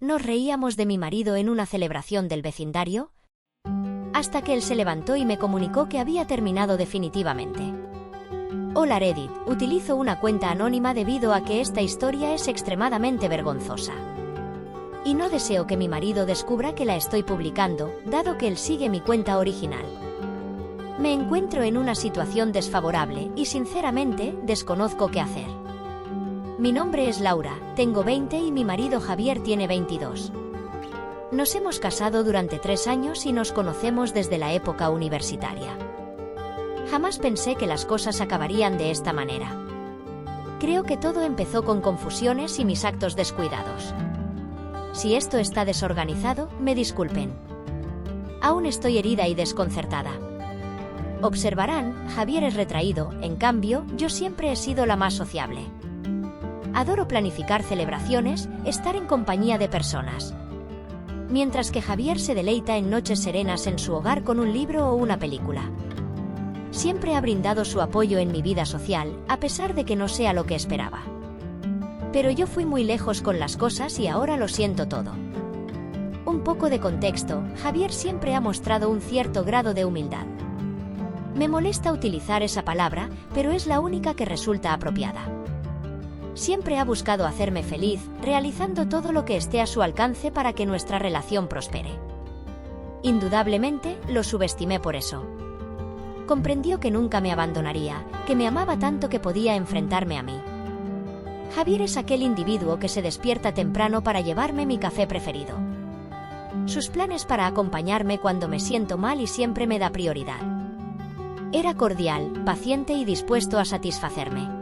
Nos reíamos de mi marido en una celebración del vecindario, hasta que él se levantó y me comunicó que había terminado definitivamente. Hola Reddit, utilizo una cuenta anónima debido a que esta historia es extremadamente vergonzosa. Y no deseo que mi marido descubra que la estoy publicando, dado que él sigue mi cuenta original. Me encuentro en una situación desfavorable y sinceramente desconozco qué hacer. Mi nombre es Laura, tengo 20 y mi marido Javier tiene 22. Nos hemos casado durante 3 años y nos conocemos desde la época universitaria. Jamás pensé que las cosas acabarían de esta manera. Creo que todo empezó con confusiones y mis actos descuidados. Si esto está desorganizado, me disculpen. Aún estoy herida y desconcertada. Observarán, Javier es retraído, en cambio, yo siempre he sido la más sociable. Adoro planificar celebraciones, estar en compañía de personas. Mientras que Javier se deleita en noches serenas en su hogar con un libro o una película. Siempre ha brindado su apoyo en mi vida social, a pesar de que no sea lo que esperaba. Pero yo fui muy lejos con las cosas y ahora lo siento todo. Un poco de contexto, Javier siempre ha mostrado un cierto grado de humildad. Me molesta utilizar esa palabra, pero es la única que resulta apropiada. Siempre ha buscado hacerme feliz, realizando todo lo que esté a su alcance para que nuestra relación prospere. Indudablemente, lo subestimé por eso. Comprendió que nunca me abandonaría, que me amaba tanto que podía enfrentarme a mí. Javier es aquel individuo que se despierta temprano para llevarme mi café preferido. Sus planes para acompañarme cuando me siento mal y siempre me da prioridad. Era cordial, paciente y dispuesto a satisfacerme.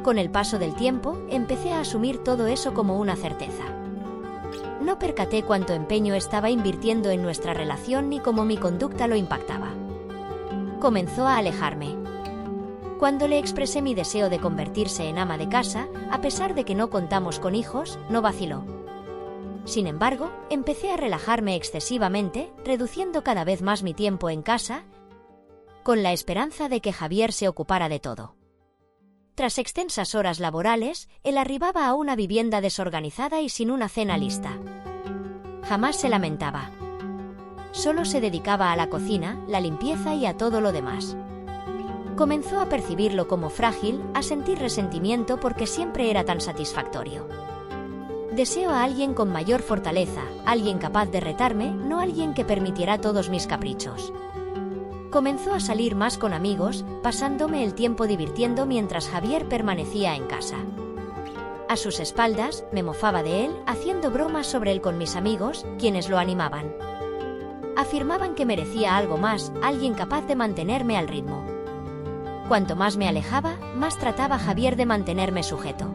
Con el paso del tiempo, empecé a asumir todo eso como una certeza. No percaté cuánto empeño estaba invirtiendo en nuestra relación ni cómo mi conducta lo impactaba. Comenzó a alejarme. Cuando le expresé mi deseo de convertirse en ama de casa, a pesar de que no contamos con hijos, no vaciló. Sin embargo, empecé a relajarme excesivamente, reduciendo cada vez más mi tiempo en casa, con la esperanza de que Javier se ocupara de todo. Tras extensas horas laborales, él arribaba a una vivienda desorganizada y sin una cena lista. Jamás se lamentaba. Solo se dedicaba a la cocina, la limpieza y a todo lo demás. Comenzó a percibirlo como frágil, a sentir resentimiento porque siempre era tan satisfactorio. Deseo a alguien con mayor fortaleza, alguien capaz de retarme, no alguien que permitiera todos mis caprichos. Comenzó a salir más con amigos, pasándome el tiempo divirtiendo mientras Javier permanecía en casa. A sus espaldas, me mofaba de él, haciendo bromas sobre él con mis amigos, quienes lo animaban. Afirmaban que merecía algo más, alguien capaz de mantenerme al ritmo. Cuanto más me alejaba, más trataba Javier de mantenerme sujeto.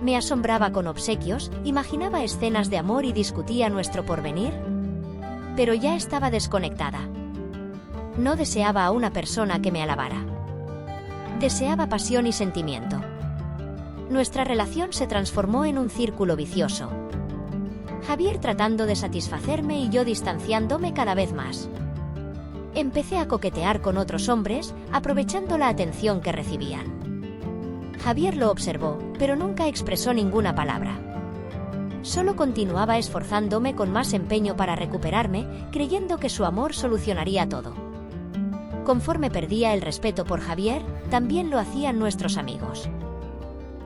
Me asombraba con obsequios, imaginaba escenas de amor y discutía nuestro porvenir. Pero ya estaba desconectada. No deseaba a una persona que me alabara. Deseaba pasión y sentimiento. Nuestra relación se transformó en un círculo vicioso. Javier tratando de satisfacerme y yo distanciándome cada vez más. Empecé a coquetear con otros hombres, aprovechando la atención que recibían. Javier lo observó, pero nunca expresó ninguna palabra. Solo continuaba esforzándome con más empeño para recuperarme, creyendo que su amor solucionaría todo. Conforme perdía el respeto por Javier, también lo hacían nuestros amigos.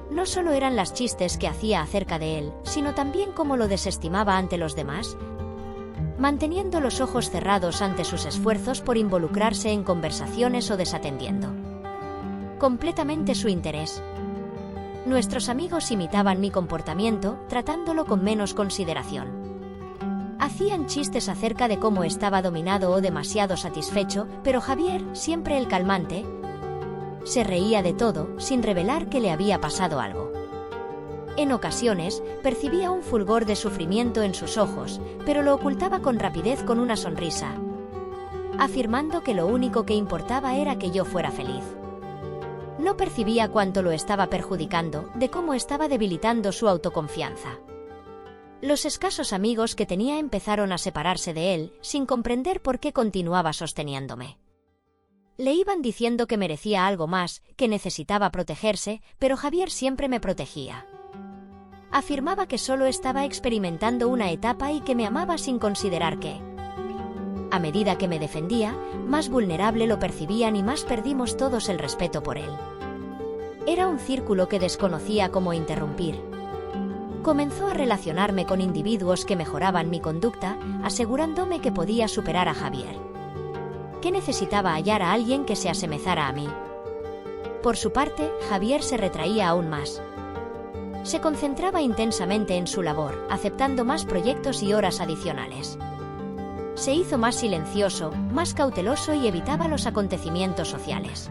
No solo eran las chistes que hacía acerca de él, sino también cómo lo desestimaba ante los demás, manteniendo los ojos cerrados ante sus esfuerzos por involucrarse en conversaciones o desatendiendo completamente su interés. Nuestros amigos imitaban mi comportamiento, tratándolo con menos consideración. Hacían chistes acerca de cómo estaba dominado o demasiado satisfecho, pero Javier, siempre el calmante, se reía de todo, sin revelar que le había pasado algo. En ocasiones, percibía un fulgor de sufrimiento en sus ojos, pero lo ocultaba con rapidez con una sonrisa, afirmando que lo único que importaba era que yo fuera feliz. No percibía cuánto lo estaba perjudicando, de cómo estaba debilitando su autoconfianza. Los escasos amigos que tenía empezaron a separarse de él, sin comprender por qué continuaba sosteniéndome. Le iban diciendo que merecía algo más, que necesitaba protegerse, pero Javier siempre me protegía. Afirmaba que solo estaba experimentando una etapa y que me amaba sin considerar que, a medida que me defendía, más vulnerable lo percibían y más perdimos todos el respeto por él. Era un círculo que desconocía cómo interrumpir. Comenzó a relacionarme con individuos que mejoraban mi conducta, asegurándome que podía superar a Javier. Que necesitaba hallar a alguien que se asemejara a mí. Por su parte, Javier se retraía aún más. Se concentraba intensamente en su labor, aceptando más proyectos y horas adicionales. Se hizo más silencioso, más cauteloso y evitaba los acontecimientos sociales.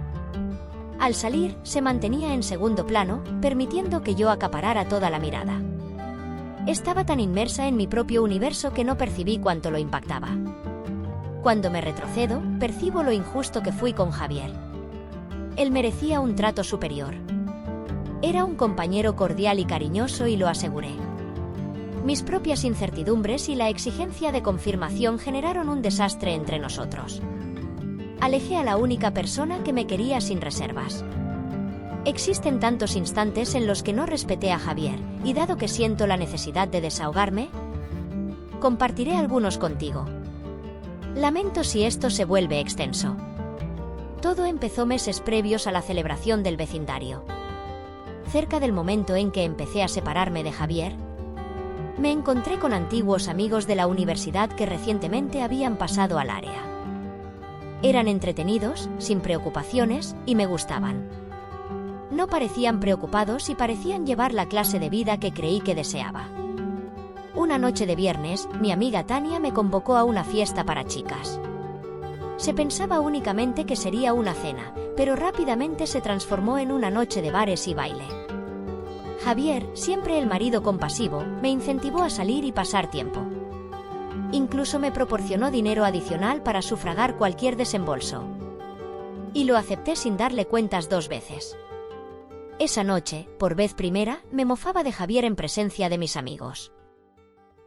Al salir, se mantenía en segundo plano, permitiendo que yo acaparara toda la mirada. Estaba tan inmersa en mi propio universo que no percibí cuánto lo impactaba. Cuando me retrocedo, percibo lo injusto que fui con Javier. Él merecía un trato superior. Era un compañero cordial y cariñoso y lo aseguré. Mis propias incertidumbres y la exigencia de confirmación generaron un desastre entre nosotros. Alejé a la única persona que me quería sin reservas. Existen tantos instantes en los que no respeté a Javier, y dado que siento la necesidad de desahogarme, compartiré algunos contigo. Lamento si esto se vuelve extenso. Todo empezó meses previos a la celebración del vecindario. Cerca del momento en que empecé a separarme de Javier, me encontré con antiguos amigos de la universidad que recientemente habían pasado al área. Eran entretenidos, sin preocupaciones, y me gustaban. No parecían preocupados y parecían llevar la clase de vida que creí que deseaba. Una noche de viernes, mi amiga Tania me convocó a una fiesta para chicas. Se pensaba únicamente que sería una cena, pero rápidamente se transformó en una noche de bares y baile. Javier, siempre el marido compasivo, me incentivó a salir y pasar tiempo. Incluso me proporcionó dinero adicional para sufragar cualquier desembolso. Y lo acepté sin darle cuentas 2 veces. Esa noche, por vez primera, me mofaba de Javier en presencia de mis amigos.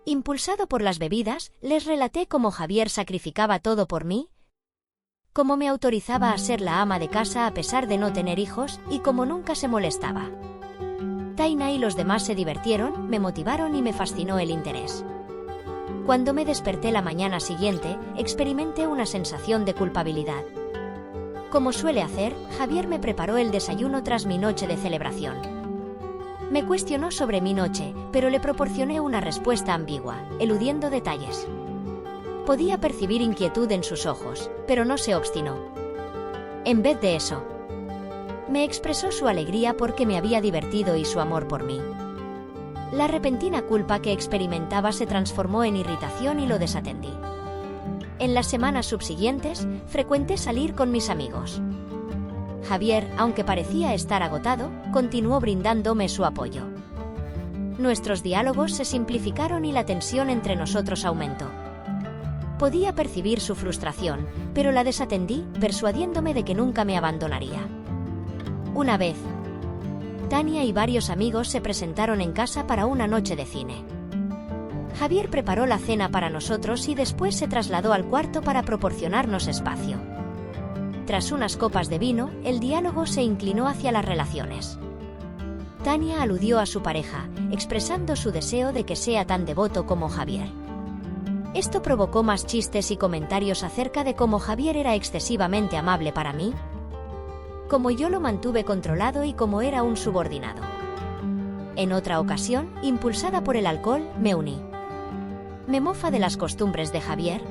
Impulsado por las bebidas, les relaté cómo Javier sacrificaba todo por mí, cómo me autorizaba a ser la ama de casa a pesar de no tener hijos y cómo nunca se molestaba. Taina y los demás se divirtieron, me motivaron y me fascinó el interés. Cuando me desperté la mañana siguiente, experimenté una sensación de culpabilidad. Como suele hacer, Javier me preparó el desayuno tras mi noche de celebración. Me cuestionó sobre mi noche, pero le proporcioné una respuesta ambigua, eludiendo detalles. Podía percibir inquietud en sus ojos, pero no se obstinó. En vez de eso, me expresó su alegría porque me había divertido y su amor por mí. La repentina culpa que experimentaba se transformó en irritación y lo desatendí. En las semanas subsiguientes, frecuenté salir con mis amigos. Javier, aunque parecía estar agotado, continuó brindándome su apoyo. Nuestros diálogos se simplificaron y la tensión entre nosotros aumentó. Podía percibir su frustración, pero la desatendí, persuadiéndome de que nunca me abandonaría. Una vez, Tania y varios amigos se presentaron en casa para una noche de cine. Javier preparó la cena para nosotros y después se trasladó al cuarto para proporcionarnos espacio. Tras unas copas de vino, el diálogo se inclinó hacia las relaciones. Tania aludió a su pareja, expresando su deseo de que sea tan devoto como Javier. Esto provocó más chistes y comentarios acerca de cómo Javier era excesivamente amable para mí, como yo lo mantuve controlado y como era un subordinado. En otra ocasión, impulsada por el alcohol, me uní. Me mofa de las costumbres de Javier,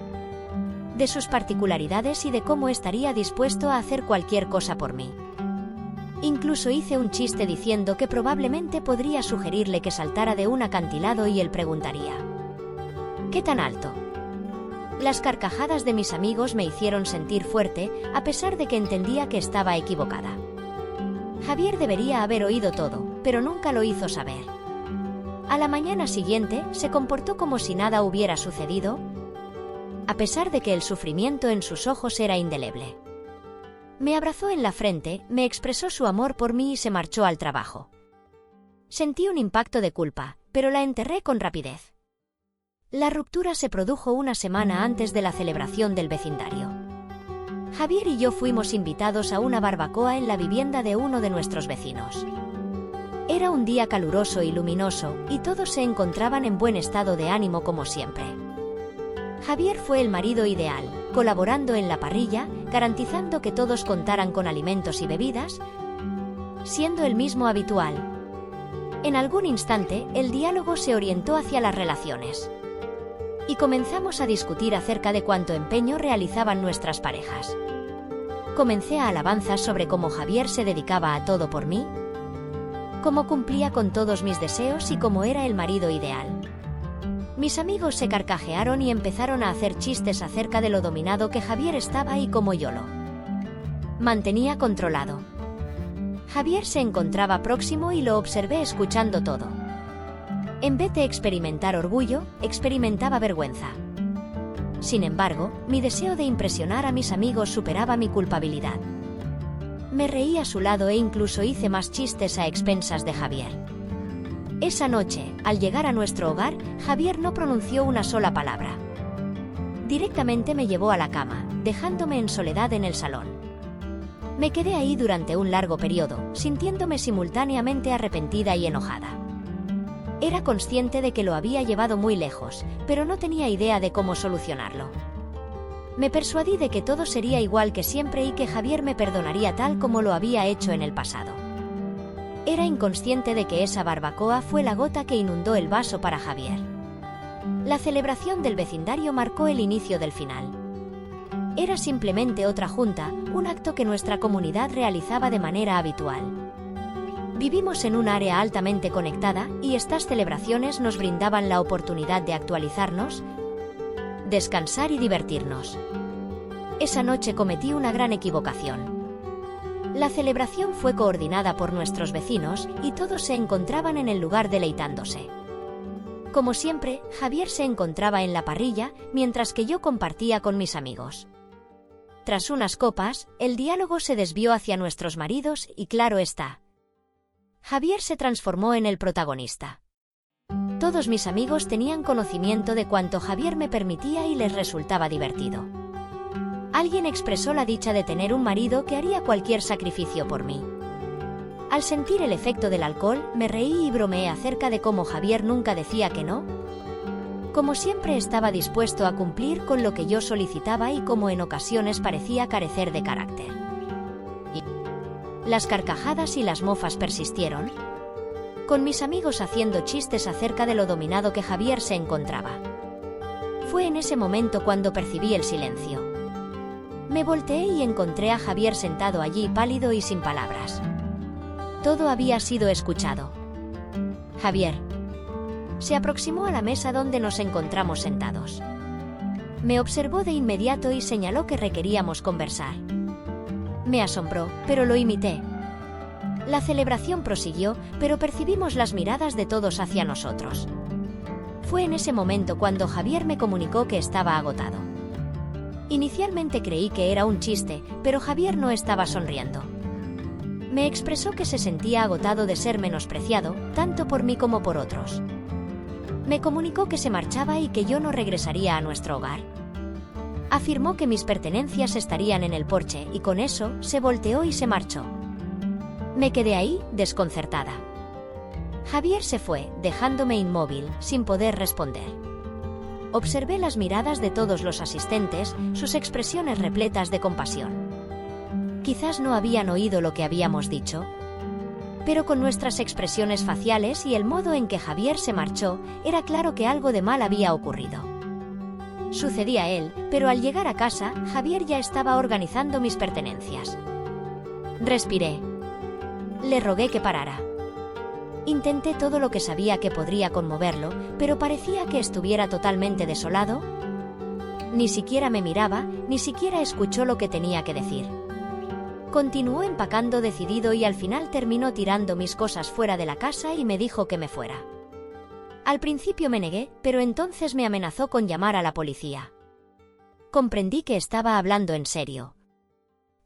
de sus particularidades y de cómo estaría dispuesto a hacer cualquier cosa por mí. Incluso hice un chiste diciendo que probablemente podría sugerirle que saltara de un acantilado y él preguntaría: ¿qué tan alto? Las carcajadas de mis amigos me hicieron sentir fuerte, a pesar de que entendía que estaba equivocada. Javier debería haber oído todo, pero nunca lo hizo saber. A la mañana siguiente, se comportó como si nada hubiera sucedido, a pesar de que el sufrimiento en sus ojos era indeleble. Me abrazó en la frente, me expresó su amor por mí y se marchó al trabajo. Sentí un impacto de culpa, pero la enterré con rapidez. La ruptura se produjo una semana antes de la celebración del vecindario. Javier y yo fuimos invitados a una barbacoa en la vivienda de uno de nuestros vecinos. Era un día caluroso y luminoso, y todos se encontraban en buen estado de ánimo como siempre. Javier fue el marido ideal, colaborando en la parrilla, garantizando que todos contaran con alimentos y bebidas, siendo el mismo habitual. En algún instante, el diálogo se orientó hacia las relaciones. Y comenzamos a discutir acerca de cuánto empeño realizaban nuestras parejas. Comencé a alabanzas sobre cómo Javier se dedicaba a todo por mí, cómo cumplía con todos mis deseos y cómo era el marido ideal. Mis amigos se carcajearon y empezaron a hacer chistes acerca de lo dominado que Javier estaba y cómo yo lo mantenía controlado. Javier se encontraba próximo y lo observé escuchando todo. En vez de experimentar orgullo, experimentaba vergüenza. Sin embargo, mi deseo de impresionar a mis amigos superaba mi culpabilidad. Me reí a su lado e incluso hice más chistes a expensas de Javier. Esa noche, al llegar a nuestro hogar, Javier no pronunció una sola palabra. Directamente me llevó a la cama, dejándome en soledad en el salón. Me quedé ahí durante un largo periodo, sintiéndome simultáneamente arrepentida y enojada. Era consciente de que lo había llevado muy lejos, pero no tenía idea de cómo solucionarlo. Me persuadí de que todo sería igual que siempre y que Javier me perdonaría tal como lo había hecho en el pasado. Era inconsciente de que esa barbacoa fue la gota que inundó el vaso para Javier. La celebración del vecindario marcó el inicio del final. Era simplemente otra junta, un acto que nuestra comunidad realizaba de manera habitual. Vivimos en un área altamente conectada y estas celebraciones nos brindaban la oportunidad de actualizarnos, descansar y divertirnos. Esa noche cometí una gran equivocación. La celebración fue coordinada por nuestros vecinos y todos se encontraban en el lugar deleitándose. Como siempre, Javier se encontraba en la parrilla, mientras que yo compartía con mis amigos. Tras unas copas, el diálogo se desvió hacia nuestros maridos y claro está, Javier se transformó en el protagonista. Todos mis amigos tenían conocimiento de cuánto Javier me permitía y les resultaba divertido. Alguien expresó la dicha de tener un marido que haría cualquier sacrificio por mí. Al sentir el efecto del alcohol, me reí y bromeé acerca de cómo Javier nunca decía que no. Como siempre estaba dispuesto a cumplir con lo que yo solicitaba y como en ocasiones parecía carecer de carácter. Las carcajadas y las mofas persistieron, con mis amigos haciendo chistes acerca de lo dominado que Javier se encontraba. Fue en ese momento cuando percibí el silencio. Me volteé y encontré a Javier sentado allí pálido y sin palabras. Todo había sido escuchado. Javier se aproximó a la mesa donde nos encontramos sentados. Me observó de inmediato y señaló que requeríamos conversar. Me asombró, pero lo imité. La celebración prosiguió, pero percibimos las miradas de todos hacia nosotros. Fue en ese momento cuando Javier me comunicó que estaba agotado. Inicialmente creí que era un chiste, pero Javier no estaba sonriendo. Me expresó que se sentía agotado de ser menospreciado, tanto por mí como por otros. Me comunicó que se marchaba y que yo no regresaría a nuestro hogar. Afirmó que mis pertenencias estarían en el porche y con eso se volteó y se marchó. Me quedé ahí, desconcertada. Javier se fue, dejándome inmóvil, sin poder responder. Observé las miradas de todos los asistentes, sus expresiones repletas de compasión. Quizás no habían oído lo que habíamos dicho, pero con nuestras expresiones faciales y el modo en que Javier se marchó, era claro que algo de mal había ocurrido. Sucedía a él, pero al llegar a casa, Javier ya estaba organizando mis pertenencias. Respiré. Le rogué que parara. Intenté todo lo que sabía que podría conmoverlo, pero parecía que estuviera totalmente desolado. Ni siquiera me miraba, ni siquiera escuchó lo que tenía que decir. Continuó empacando decidido y al final terminó tirando mis cosas fuera de la casa y me dijo que me fuera. Al principio me negué, pero entonces me amenazó con llamar a la policía. Comprendí que estaba hablando en serio.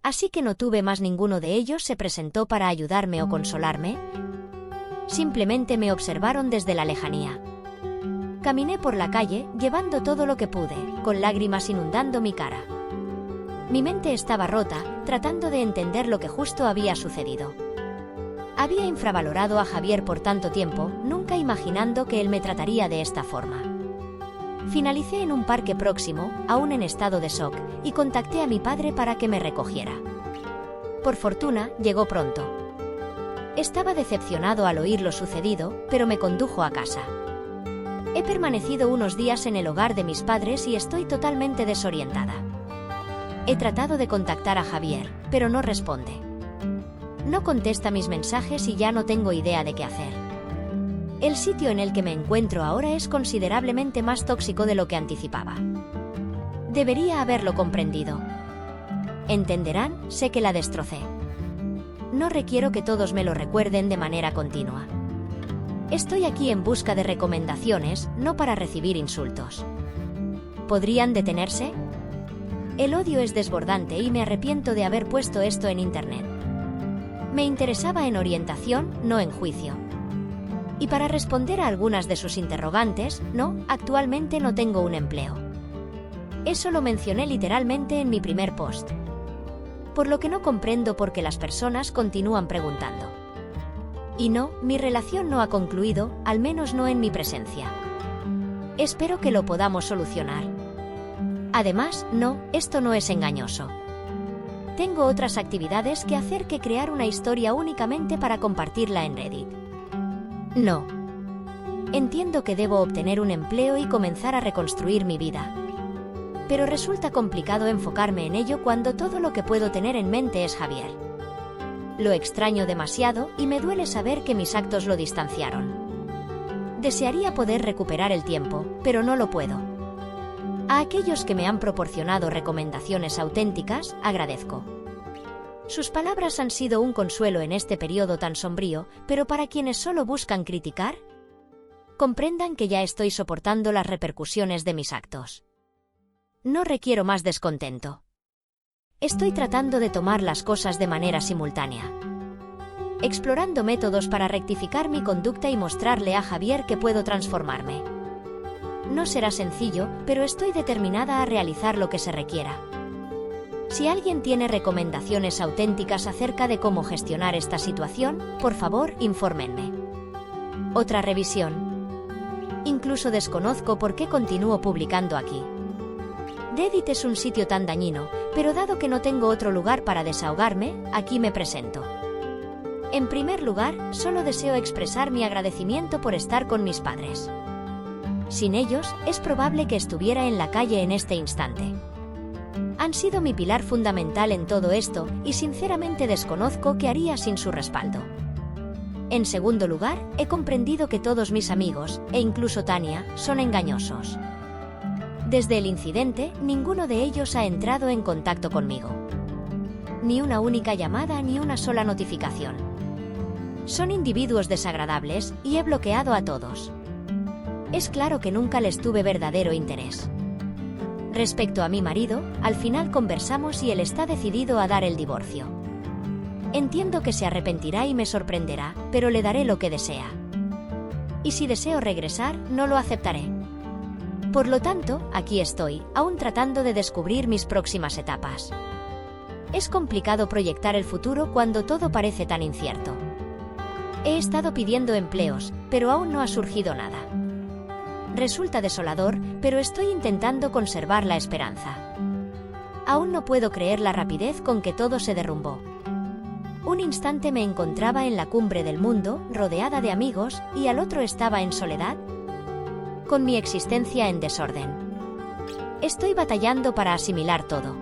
Así que no tuve más. Ninguno de ellos se presentó para ayudarme o consolarme. Simplemente me observaron desde la lejanía. Caminé por la calle, llevando todo lo que pude, con lágrimas inundando mi cara. Mi mente estaba rota, tratando de entender lo que justo había sucedido. Había infravalorado a Javier por tanto tiempo, nunca imaginando que él me trataría de esta forma. Finalicé en un parque próximo, aún en estado de shock, y contacté a mi padre para que me recogiera. Por fortuna, llegó pronto. Estaba decepcionado al oír lo sucedido, pero me condujo a casa. He permanecido unos días en el hogar de mis padres y estoy totalmente desorientada. He tratado de contactar a Javier, pero no responde. No contesta mis mensajes y ya no tengo idea de qué hacer. El sitio en el que me encuentro ahora es considerablemente más tóxico de lo que anticipaba. Debería haberlo comprendido. Entenderán, sé que la destrocé. No requiero que todos me lo recuerden de manera continua. Estoy aquí en busca de recomendaciones, no para recibir insultos. ¿Podrían detenerse? El odio es desbordante y me arrepiento de haber puesto esto en internet. Me interesaba en orientación, no en juicio. Y para responder a algunas de sus interrogantes, no, actualmente no tengo un empleo. Eso lo mencioné literalmente en mi primer post. Por lo que no comprendo por qué las personas continúan preguntando. Y no, mi relación no ha concluido, al menos no en mi presencia. Espero que lo podamos solucionar. Además, no, esto no es engañoso. Tengo otras actividades que hacer que crear una historia únicamente para compartirla en Reddit. No. Entiendo que debo obtener un empleo y comenzar a reconstruir mi vida. Pero resulta complicado enfocarme en ello cuando todo lo que puedo tener en mente es Javier. Lo extraño demasiado y me duele saber que mis actos lo distanciaron. Desearía poder recuperar el tiempo, pero no lo puedo. A aquellos que me han proporcionado recomendaciones auténticas, agradezco. Sus palabras han sido un consuelo en este periodo tan sombrío, pero para quienes solo buscan criticar, comprendan que ya estoy soportando las repercusiones de mis actos. No requiero más descontento. Estoy tratando de tomar las cosas de manera simultánea. Explorando métodos para rectificar mi conducta y mostrarle a Javier que puedo transformarme. No será sencillo, pero estoy determinada a realizar lo que se requiera. Si alguien tiene recomendaciones auténticas acerca de cómo gestionar esta situación, por favor, infórmenme. Otra revisión. Incluso desconozco por qué continúo publicando aquí. Reddit es un sitio tan dañino, pero dado que no tengo otro lugar para desahogarme, aquí me presento. En primer lugar, solo deseo expresar mi agradecimiento por estar con mis padres. Sin ellos, es probable que estuviera en la calle en este instante. Han sido mi pilar fundamental en todo esto, y sinceramente desconozco qué haría sin su respaldo. En segundo lugar, he comprendido que todos mis amigos, e incluso Tania, son engañosos. Desde el incidente, ninguno de ellos ha entrado en contacto conmigo. Ni una única llamada ni una sola notificación. Son individuos desagradables, y he bloqueado a todos. Es claro que nunca les tuve verdadero interés. Respecto a mi marido, al final conversamos y él está decidido a dar el divorcio. Entiendo que se arrepentirá y me sorprenderá, pero le daré lo que desea. Y si deseo regresar, no lo aceptaré. Por lo tanto, aquí estoy, aún tratando de descubrir mis próximas etapas. Es complicado proyectar el futuro cuando todo parece tan incierto. He estado pidiendo empleos, pero aún no ha surgido nada. Resulta desolador, pero estoy intentando conservar la esperanza. Aún no puedo creer la rapidez con que todo se derrumbó. Un instante me encontraba en la cumbre del mundo, rodeada de amigos, y al otro estaba en soledad, con mi existencia en desorden. Estoy batallando para asimilar todo.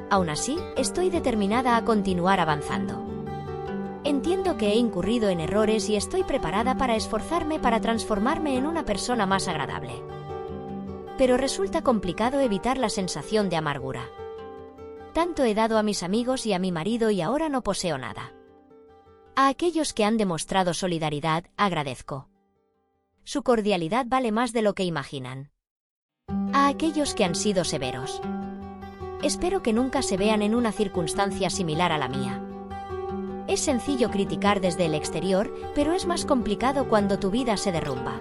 Aún así, estoy determinada a continuar avanzando. Entiendo que he incurrido en errores y estoy preparada para esforzarme para transformarme en una persona más agradable. Pero resulta complicado evitar la sensación de amargura. Tanto he dado a mis amigos y a mi marido y ahora no poseo nada. A aquellos que han demostrado solidaridad, agradezco. Su cordialidad vale más de lo que imaginan. A aquellos que han sido severos. Espero que nunca se vean en una circunstancia similar a la mía. Es sencillo criticar desde el exterior, pero es más complicado cuando tu vida se derrumba.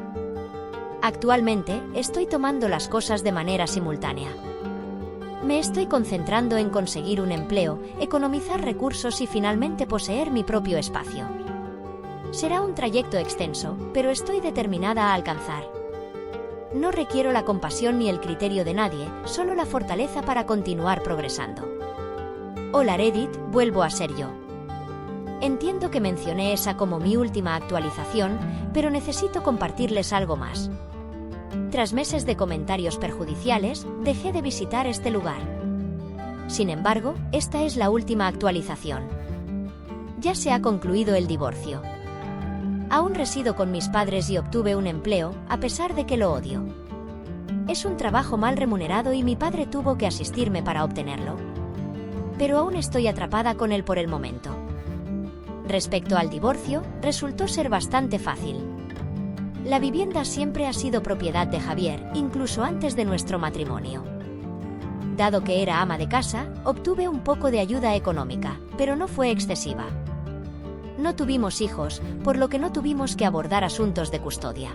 Actualmente, estoy tomando las cosas de manera simultánea. Me estoy concentrando en conseguir un empleo, economizar recursos y finalmente poseer mi propio espacio. Será un trayecto extenso, pero estoy determinada a alcanzar. No requiero la compasión ni el criterio de nadie, solo la fortaleza para continuar progresando. Hola Reddit, vuelvo a ser yo. Entiendo que mencioné esa como mi última actualización, pero necesito compartirles algo más. Tras meses de comentarios perjudiciales, dejé de visitar este lugar. Sin embargo, esta es la última actualización. Ya se ha concluido el divorcio. Aún resido con mis padres y obtuve un empleo, a pesar de que lo odio. Es un trabajo mal remunerado y mi padre tuvo que asistirme para obtenerlo. Pero aún estoy atrapada con él por el momento. Respecto al divorcio, resultó ser bastante fácil. La vivienda siempre ha sido propiedad de Javier, incluso antes de nuestro matrimonio. Dado que era ama de casa, obtuve un poco de ayuda económica, pero no fue excesiva. No tuvimos hijos, por lo que no tuvimos que abordar asuntos de custodia.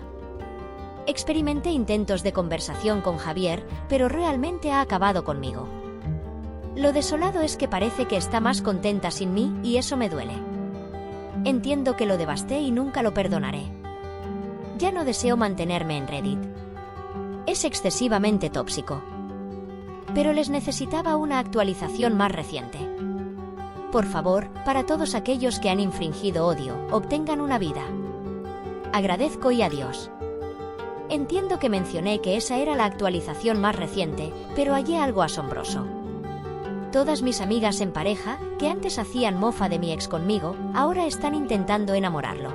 Experimenté intentos de conversación con Javier, pero realmente ha acabado conmigo. Lo desolado es que parece que está más contenta sin mí, y eso me duele. Entiendo que lo devasté y nunca lo perdonaré. Ya no deseo mantenerme en Reddit. Es excesivamente tóxico. Pero les necesitaba una actualización más reciente. Por favor, para todos aquellos que han infringido odio, obtengan una vida. Agradezco y adiós. Entiendo que mencioné que esa era la actualización más reciente, pero hallé algo asombroso. Todas mis amigas en pareja, que antes hacían mofa de mi ex conmigo, ahora están intentando enamorarlo.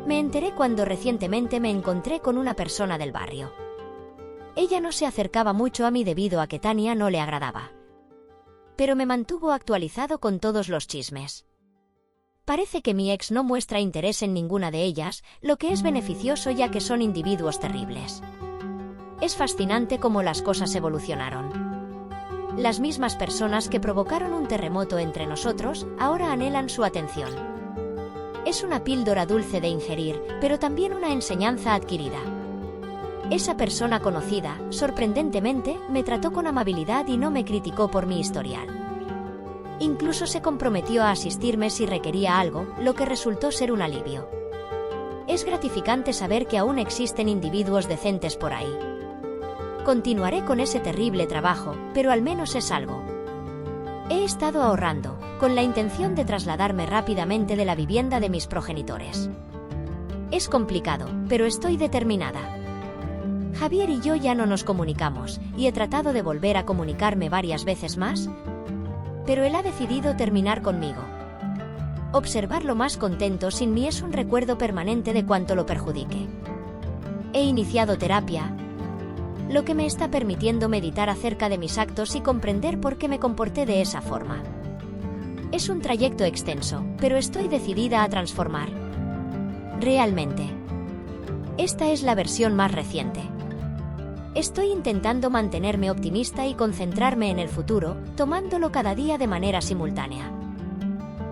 Me enteré cuando recientemente me encontré con una persona del barrio. Ella no se acercaba mucho a mí debido a que Tania no le agradaba. Pero me mantuvo actualizado con todos los chismes. Parece que mi ex no muestra interés en ninguna de ellas, lo que es beneficioso ya que son individuos terribles. Es fascinante cómo las cosas evolucionaron. Las mismas personas que provocaron un terremoto entre nosotros, ahora anhelan su atención. Es una píldora dulce de ingerir, pero también una enseñanza adquirida. Esa persona conocida, sorprendentemente, me trató con amabilidad y no me criticó por mi historial. Incluso se comprometió a asistirme si requería algo, lo que resultó ser un alivio. Es gratificante saber que aún existen individuos decentes por ahí. Continuaré con ese terrible trabajo, pero al menos es algo. He estado ahorrando, con la intención de trasladarme rápidamente de la vivienda de mis progenitores. Es complicado, pero estoy determinada. Javier y yo ya no nos comunicamos, y he tratado de volver a comunicarme varias veces más, pero él ha decidido terminar conmigo. Observarlo más contento sin mí es un recuerdo permanente de cuánto lo perjudiqué. He iniciado terapia, lo que me está permitiendo meditar acerca de mis actos y comprender por qué me comporté de esa forma. Es un trayecto extenso, pero estoy decidida a transformar. Realmente. Esta es la versión más reciente. Estoy intentando mantenerme optimista y concentrarme en el futuro, tomándolo cada día de manera simultánea.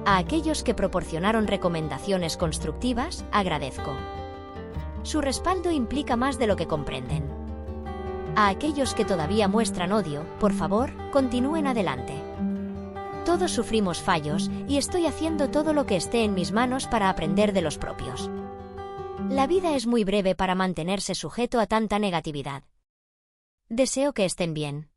A aquellos que proporcionaron recomendaciones constructivas, agradezco. Su respaldo implica más de lo que comprenden. A aquellos que todavía muestran odio, por favor, continúen adelante. Todos sufrimos fallos, y estoy haciendo todo lo que esté en mis manos para aprender de los propios. La vida es muy breve para mantenerse sujeto a tanta negatividad. Deseo que estén bien.